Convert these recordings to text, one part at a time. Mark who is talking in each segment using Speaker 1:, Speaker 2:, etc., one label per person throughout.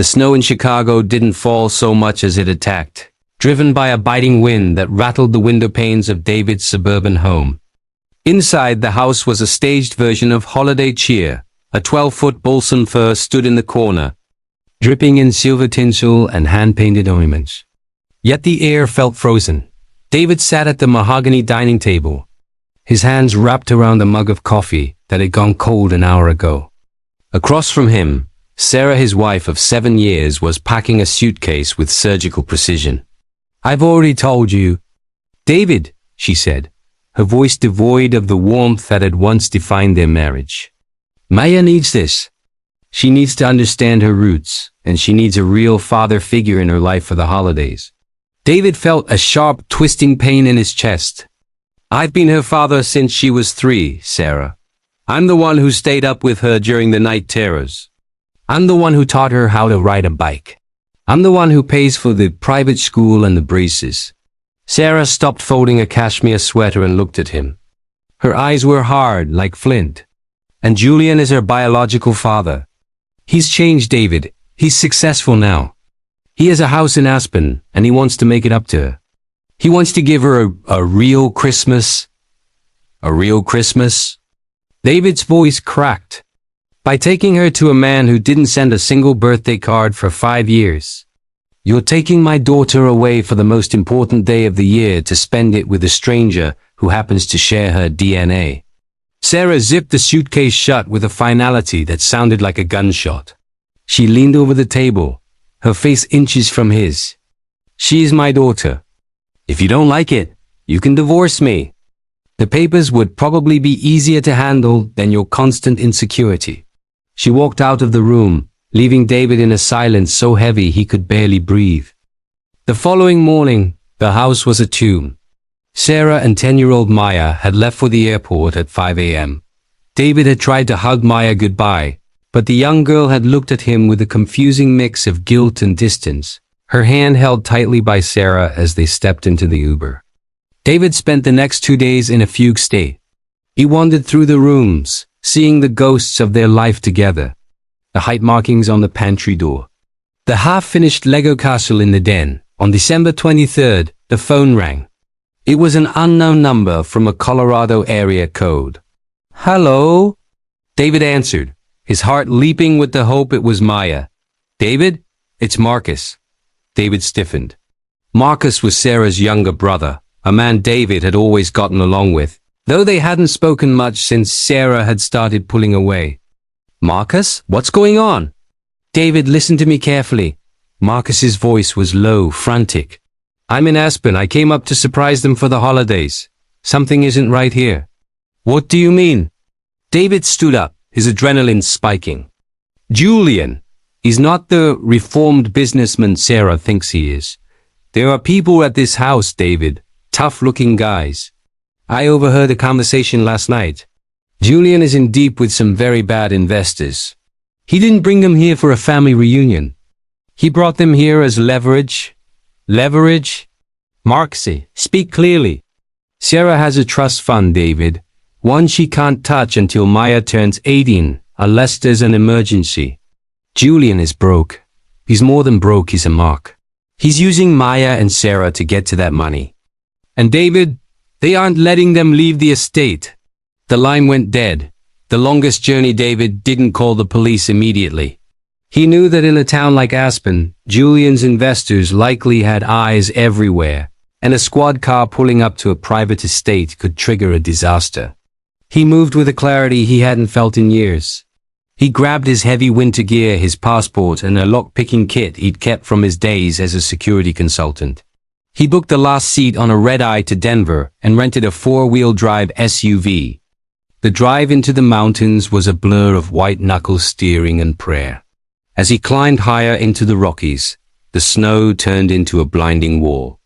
Speaker 1: The snow in Chicago didn't fall so much as it attacked, driven by a biting wind that rattled the window panes of David's suburban home. Inside, the house was a staged version of holiday cheer. A 12-foot balsam fir stood in the corner, dripping in silver tinsel and hand-painted ornaments. Yet the air felt frozen. David sat at the mahogany dining table, his hands wrapped around a mug of coffee that had gone cold an hour ago. Across from him, Sarah, his wife of 7 years, was packing a suitcase with surgical precision. "I've already told you." "David," she said, her voice devoid of the warmth that had once defined their marriage. "Maya needs this. She needs to understand her roots, and she needs a real father figure in her life for the holidays." David felt a sharp, twisting pain in his chest. "I've been her father since she was 3, Sarah. I'm the one who stayed up with her during the night terrors. I'm the one who taught her how to ride a bike. I'm the one who pays for the private school and the braces." Sarah stopped folding a cashmere sweater and looked at him. Her eyes were hard, like flint. "And Julian is her biological father. He's changed, David. He's successful now. He has a house in Aspen, and he wants to make it up to her. He wants to give her a real Christmas." "A real Christmas?" David's voice cracked. "By taking her to a man who didn't send a single birthday card for 5 years. You're taking my daughter away for the most important day of the year to spend it with a stranger who happens to share her DNA." Sarah zipped the suitcase shut with a finality that sounded like a gunshot. She leaned over the table, her face inches from his. "She's my daughter. If you don't like it, you can divorce me. The papers would probably be easier to handle than your constant insecurity." She walked out of the room, leaving David in a silence so heavy he could barely breathe. The following morning, the house was a tomb. Sarah and 10-year-old Maya had left for the airport at 5 a.m. David had tried to hug Maya goodbye, but the young girl had looked at him with a confusing mix of guilt and distance, her hand held tightly by Sarah as they stepped into the Uber. David spent the next 2 days in a fugue state. He wandered through the rooms, seeing the ghosts of their life together, the height markings on the pantry door, the half-finished Lego castle in the den. On December 23rd, the phone rang. It was an unknown number from a Colorado area code. "Hello?" David answered, his heart leaping with the hope it was Maya. "David, it's Marcus." David stiffened. Marcus was Sarah's younger brother, a man David had always gotten along with, though they hadn't spoken much since Sarah had started pulling away. "Marcus, what's going on?" "David, listen to me carefully." Marcus's voice was low, frantic. "I'm in Aspen. I came up to surprise them for the holidays. Something isn't right here." "What do you mean?" David stood up, his adrenaline spiking. "Julian. He's not the reformed businessman Sarah thinks he is. There are people at this house, David, tough-looking guys. I overheard a conversation last night. Julian is in deep with some very bad investors. He didn't bring them here for a family reunion. He brought them here as leverage." "Leverage?" "Marksy, speak clearly." "Sarah has a trust fund, David. One she can't touch until Maya turns 18, unless there's an emergency. Julian is broke. He's more than broke, he's a mark. He's using Maya and Sarah to get to that money. And David, they aren't letting them leave the estate." The line went dead. The longest journey. David didn't call the police immediately. He knew that in a town like Aspen, Julian's investors likely had eyes everywhere, and a squad car pulling up to a private estate could trigger a disaster. He moved with a clarity he hadn't felt in years. He grabbed his heavy winter gear, his passport, and a lock-picking kit he'd kept from his days as a security consultant. He booked the last seat on a red-eye to Denver and rented a 4-wheel drive SUV. The drive into the mountains was a blur of white-knuckle steering and prayer. As he climbed higher into the Rockies, the snow turned into a blinding wall.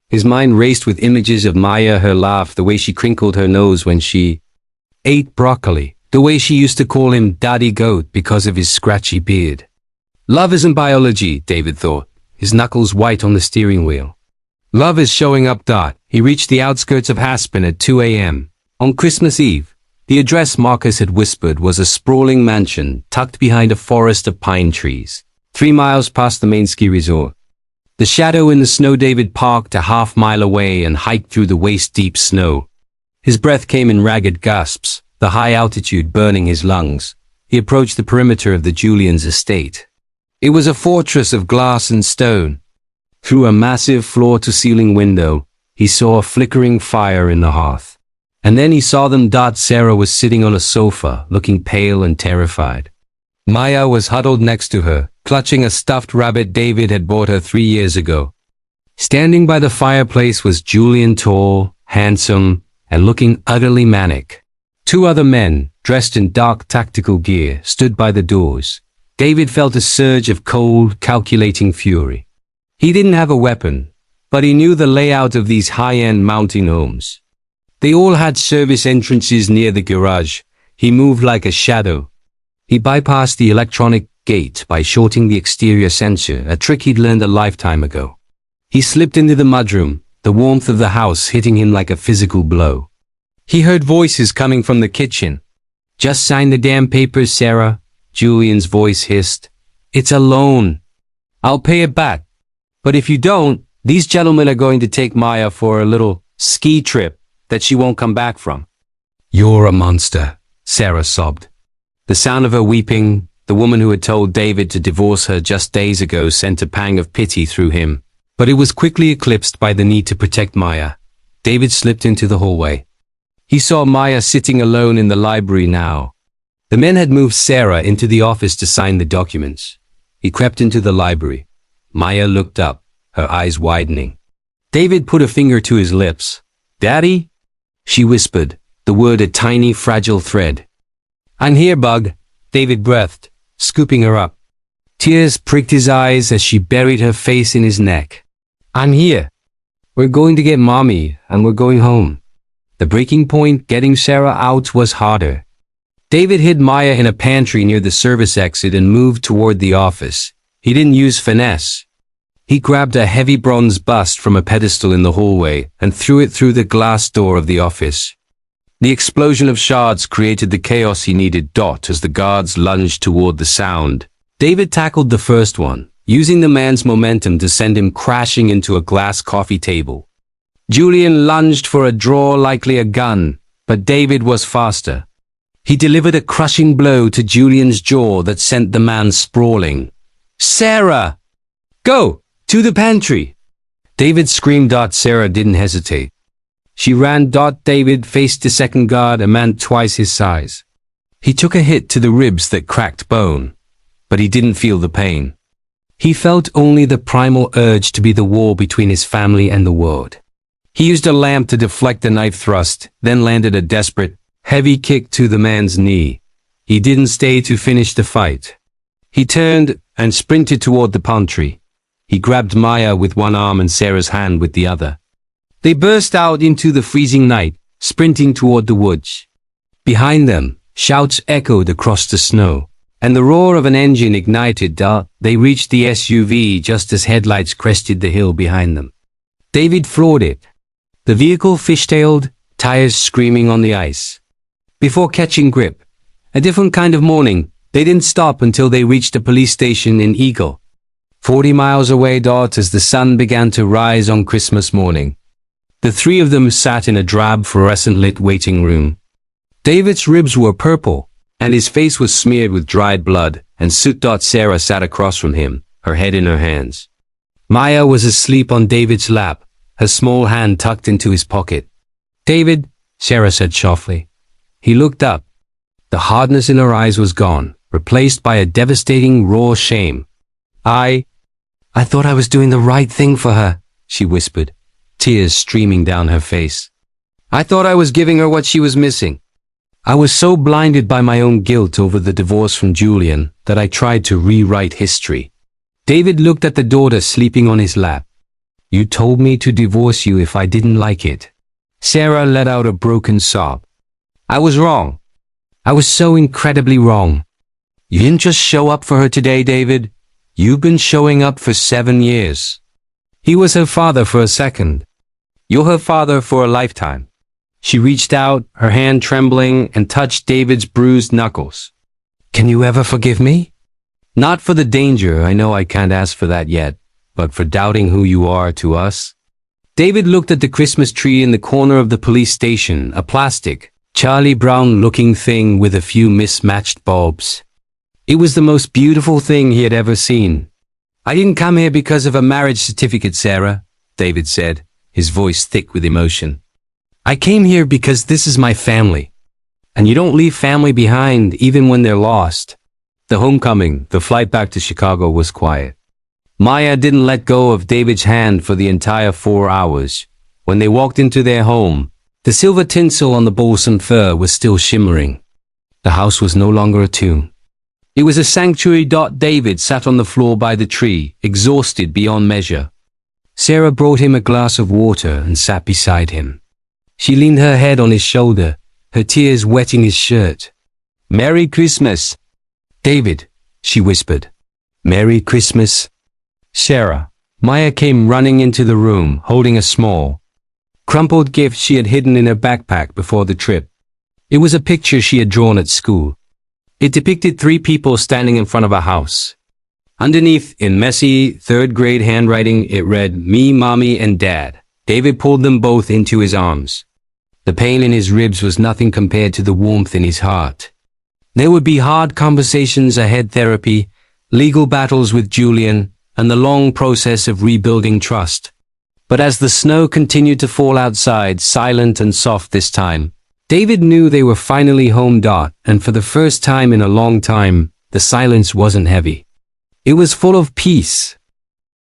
Speaker 1: His mind raced with images of Maya, her laugh, the way she crinkled her nose when she ate broccoli, the way she used to call him Daddy Goat because of his scratchy beard. Love isn't biology, David thought, his knuckles white on the steering wheel. Love is showing up. He reached the outskirts of Aspen at 2 a.m. on Christmas Eve. The address Marcus had whispered was a sprawling mansion tucked behind a forest of pine trees. 3 miles past the main ski resort. The shadow in the snow. David parked a half-mile away and hiked through the waist-deep snow. His breath came in ragged gasps, the high altitude burning his lungs. He approached the perimeter of the Julians' estate. It was a fortress of glass and stone. Through a massive floor-to-ceiling window, he saw a flickering fire in the hearth. And then he saw them. Sarah was sitting on a sofa, looking pale and terrified. Maya was huddled next to her, clutching a stuffed rabbit David had bought her 3 years ago. Standing by the fireplace was Julian, tall, handsome, and looking utterly manic. 2 other men, dressed in dark tactical gear, stood by the doors. David felt a surge of cold, calculating fury. He didn't have a weapon, but he knew the layout of these high-end mountain homes. They all had service entrances near the garage. He moved like a shadow. He bypassed the electronic gate by shorting the exterior sensor, a trick he'd learned a lifetime ago. He slipped into the mudroom, the warmth of the house hitting him like a physical blow. He heard voices coming from the kitchen. "Just sign the damn papers, Sarah," Julian's voice hissed. "It's a loan. I'll pay it back. But if you don't, these gentlemen are going to take Maya for a little ski trip that she won't come back from." "You're a monster," Sarah sobbed. The sound of her weeping, the woman who had told David to divorce her just days ago, sent a pang of pity through him. But it was quickly eclipsed by the need to protect Maya. David slipped into the hallway. He saw Maya sitting alone in the library now. The men had moved Sarah into the office to sign the documents. He crept into the library. Maya looked up, her eyes widening. David put a finger to his lips. "Daddy?" She whispered, the word a tiny, fragile thread. "I'm here, Bug," David breathed, scooping her up. Tears pricked his eyes as she buried her face in his neck. "I'm here. We're going to get Mommy, and we're going home." The breaking point, getting Sarah out, was harder. David hid Maya in a pantry near the service exit and moved toward the office. He didn't use finesse. He grabbed a heavy bronze bust from a pedestal in the hallway and threw it through the glass door of the office. The explosion of shards created the chaos he needed. As the guards lunged toward the sound, David tackled the first one, using the man's momentum to send him crashing into a glass coffee table. Julian lunged for a draw, likely a gun, but David was faster. He delivered a crushing blow to Julian's jaw that sent the man sprawling. "Sarah! Go! To the pantry!" David screamed. Sarah didn't hesitate. She ran. David faced the second guard, a man twice his size. He took a hit to the ribs that cracked bone, but he didn't feel the pain. He felt only the primal urge to be the wall between his family and the world. He used a lamp to deflect the knife thrust, then landed a desperate, heavy kick to the man's knee. He didn't stay to finish the fight. He turned and sprinted toward the pantry. He grabbed Maya with one arm and Sarah's hand with the other. They burst out into the freezing night, sprinting toward the woods. Behind them, shouts echoed across the snow, and the roar of an engine ignited. They reached the SUV just as headlights crested the hill behind them. David floored it. The vehicle fishtailed, tires screaming on the ice. Before catching grip, a different kind of morning, they didn't stop until they reached a police station in Eagle, 40 miles away. As the sun began to rise on Christmas morning, the 3 of them sat in a drab fluorescent-lit waiting room. David's ribs were purple, and his face was smeared with dried blood and soot. Sarah sat across from him, her head in her hands. Maya was asleep on David's lap, her small hand tucked into his pocket. "David," Sarah said softly. He looked up. The hardness in her eyes was gone, replaced by a devastating raw shame. I thought I was doing the right thing for her," she whispered, tears streaming down her face. "I thought I was giving her what she was missing. I was so blinded by my own guilt over the divorce from Julian that I tried to rewrite history." David looked at the daughter sleeping on his lap. "You told me to divorce you if I didn't like it." Sarah let out a broken sob. "I was wrong. I was so incredibly wrong. You didn't just show up for her today, David. You've been showing up for 7 years. He was her father for a second. You're her father for a lifetime." She reached out, her hand trembling, and touched David's bruised knuckles. "Can you ever forgive me?" Not for the danger, I know I can't ask for that yet, but for doubting who you are to us. David looked at the Christmas tree in the corner of the police station, a plastic, Charlie Brown-looking thing with a few mismatched bulbs. It was the most beautiful thing he had ever seen. I didn't come here because of a marriage certificate, Sarah, David said, his voice thick with emotion. I came here because this is my family. And you don't leave family behind even when they're lost. The homecoming, the flight back to Chicago, was quiet. Maya didn't let go of David's hand for the entire 4 hours. When they walked into their home, the silver tinsel on the balsam fir was still shimmering. The house was no longer a tomb. It was a sanctuary. David sat on the floor by the tree, exhausted beyond measure. Sarah brought him a glass of water and sat beside him. She leaned her head on his shoulder, her tears wetting his shirt. Merry Christmas, David, she whispered. Merry Christmas. Sarah. Maya came running into the room, holding a small, crumpled gift she had hidden in her backpack before the trip. It was a picture she had drawn at school. It depicted 3 people standing in front of a house. Underneath, in messy, 3rd-grade handwriting, it read, Me, Mommy, and Dad. David pulled them both into his arms. The pain in his ribs was nothing compared to the warmth in his heart. There would be hard conversations ahead, therapy, legal battles with Julian, and the long process of rebuilding trust. But as the snow continued to fall outside, silent and soft this time, David knew they were finally home. And for the first time in a long time, the silence wasn't heavy. It was full of peace,